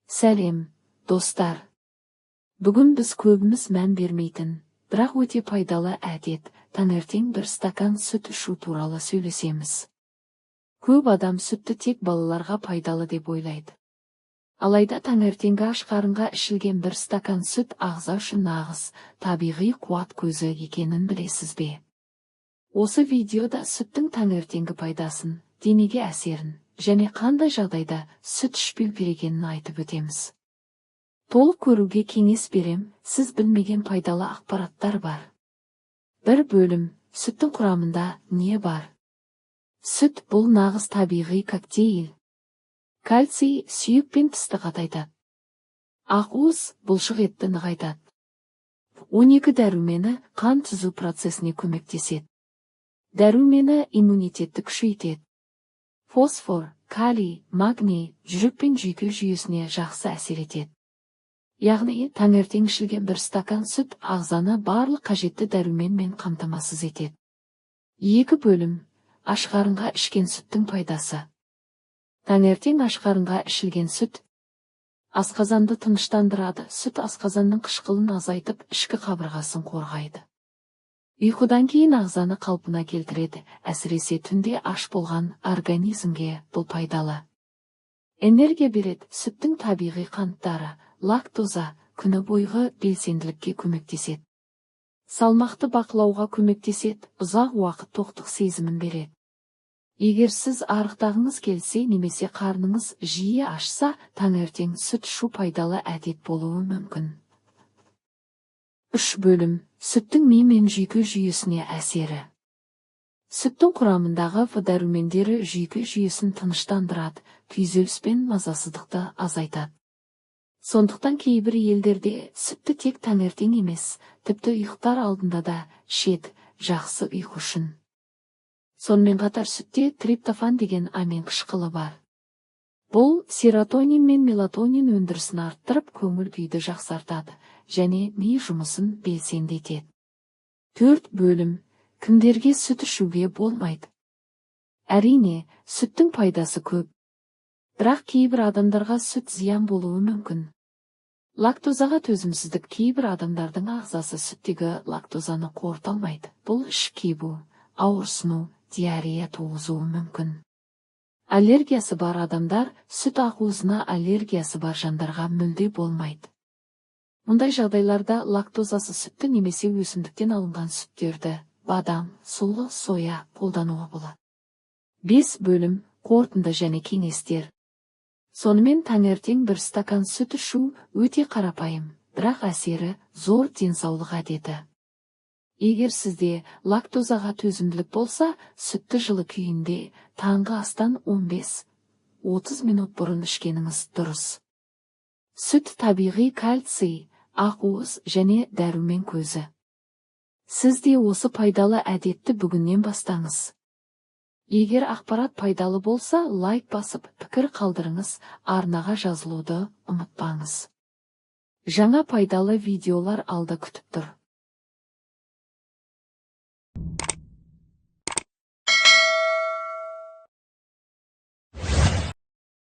Сәлем, достар. Бүгін біз көбіміз мән бермейтін, бірақ өте пайдалы әдет, таңертең бір стакан сүт ішу туралы сөйлесеміз. Көп адам сүтті тек балаларға пайдалы деп ойлайды. Алайда таңертеңгі аш қарынға ішілген бір стакан сүт ағза үшін нағыз табиғи қуат көзі екенін білесіз бе? Осы видеода сүттің таңертеңгі пайдасын, денеге әсерін және қандай жағдайда сүт ішпеу керек екенін айтып өтеміз. Толық көруге кеңес берем, сіз білмеген пайдалы ақпараттар бар. Бір бөлім, сүттің құрамында не бар? Сүт бұл нағыз табиғи коктейль. Кальций сүйек пен тісті қатайтады. Ақуыз бұлшық етті нығайтады. 12 дәрумені қан түзу процесіне көмектеседі. Дәрумені иммунитетті күшейтеді. Фосфор, калий, магний жүрек пен жүйке жүйесіне жақсы әсер етеді. Яғни, таңертең ішілген бір стакан сүт ағзаны барлық қажетті дәруменмен қамтамасыз етеді. 2 бөлім, аш қарынға ішкен сүттің пайдасы. Таңертең аш қарынға ішілген сүт асқазанды тыныштандырады. Сүт асқазанның қышқылын азайтып, ішкі қабырғасын қорғайды. Ұйқыдан кейін ағзаны қалпына келтіреді, әсіресе түнде аш болған организмге бұл пайдалы. Энергия береді. Сүттің табиғи қанттары, лактоза, күні бойғы белсенділікке көмектеседі. Салмақты бақылауға көмектеседі, ұзақ уақыт тоқтық сезімін береді. Егер сіз арықтағыңыз келсе немесе қарныңыз жиі ашса, таңертең сүт ішу пайдалы әдет болуы мүмкін. 3 бөлім, сүттің ми мен жүйке жүйесіне әсері. Сүттің құрамындағы дәрумендері жүйке жүйесін тыныштандырады, күйзеліс пен мазасыздықты азайтады. Сондықтан кейбір елдерде сүтті тек таңертең емес, тіпті ұйықтар алдында да ішеді, жақсы ұйқы үшін. Сонымен қатар сүтте триптофан деген амин қышқылы бар. Бұл серотонин мен мелатонин өндірісін арттырып, көңіл күйді жақсартады және ми жұмысын белсендетеді. 4 бөлім, кімдерге сүт ішуге болмайды? Әрине, сүттің пайдасы көп. Бірақ кейбір адамдарға сүт зиян болуы мүмкін. Лактозаға төзімсіздік кейбір адамдардың ағзасы сүттегі лактозаны қорыта алмайды. Бұл іш кебу, ауырсыну, диарея туғызуы мүмкін. Аллергиясы бар адамдар, сүт ақуызына аллергиясы бар жандарға мүлде болмайды. Мұндай жағдайларда лактозасы сүтті немесе өсімдіктен алынған сүттерді, бадам, сұлы, соя қолдануға болады. 5 бөлім, қорытынды және кеңестер. Сонымен таңертең бір стакан сүт ішу өте қарапайым, бірақ әсері зор денсаулық әдеті. Егер сізде лактозаға төзімділік болса, сүтті жылы күйінде таңғы астан 15-30 минут бұрын ішкеніңіз дұрыс. Сүт табиғи кальций, ақуыз және дәрумен көзі. Сіз де осы пайдалы әдетті бүгіннен бастаңыз. Егер ақпарат пайдалы болса, лайк басып, пікір қалдырыңыз, арнаға жазылуды ұмытпаңыз. Жаңа пайдалы видеолар алда күтіп тұр.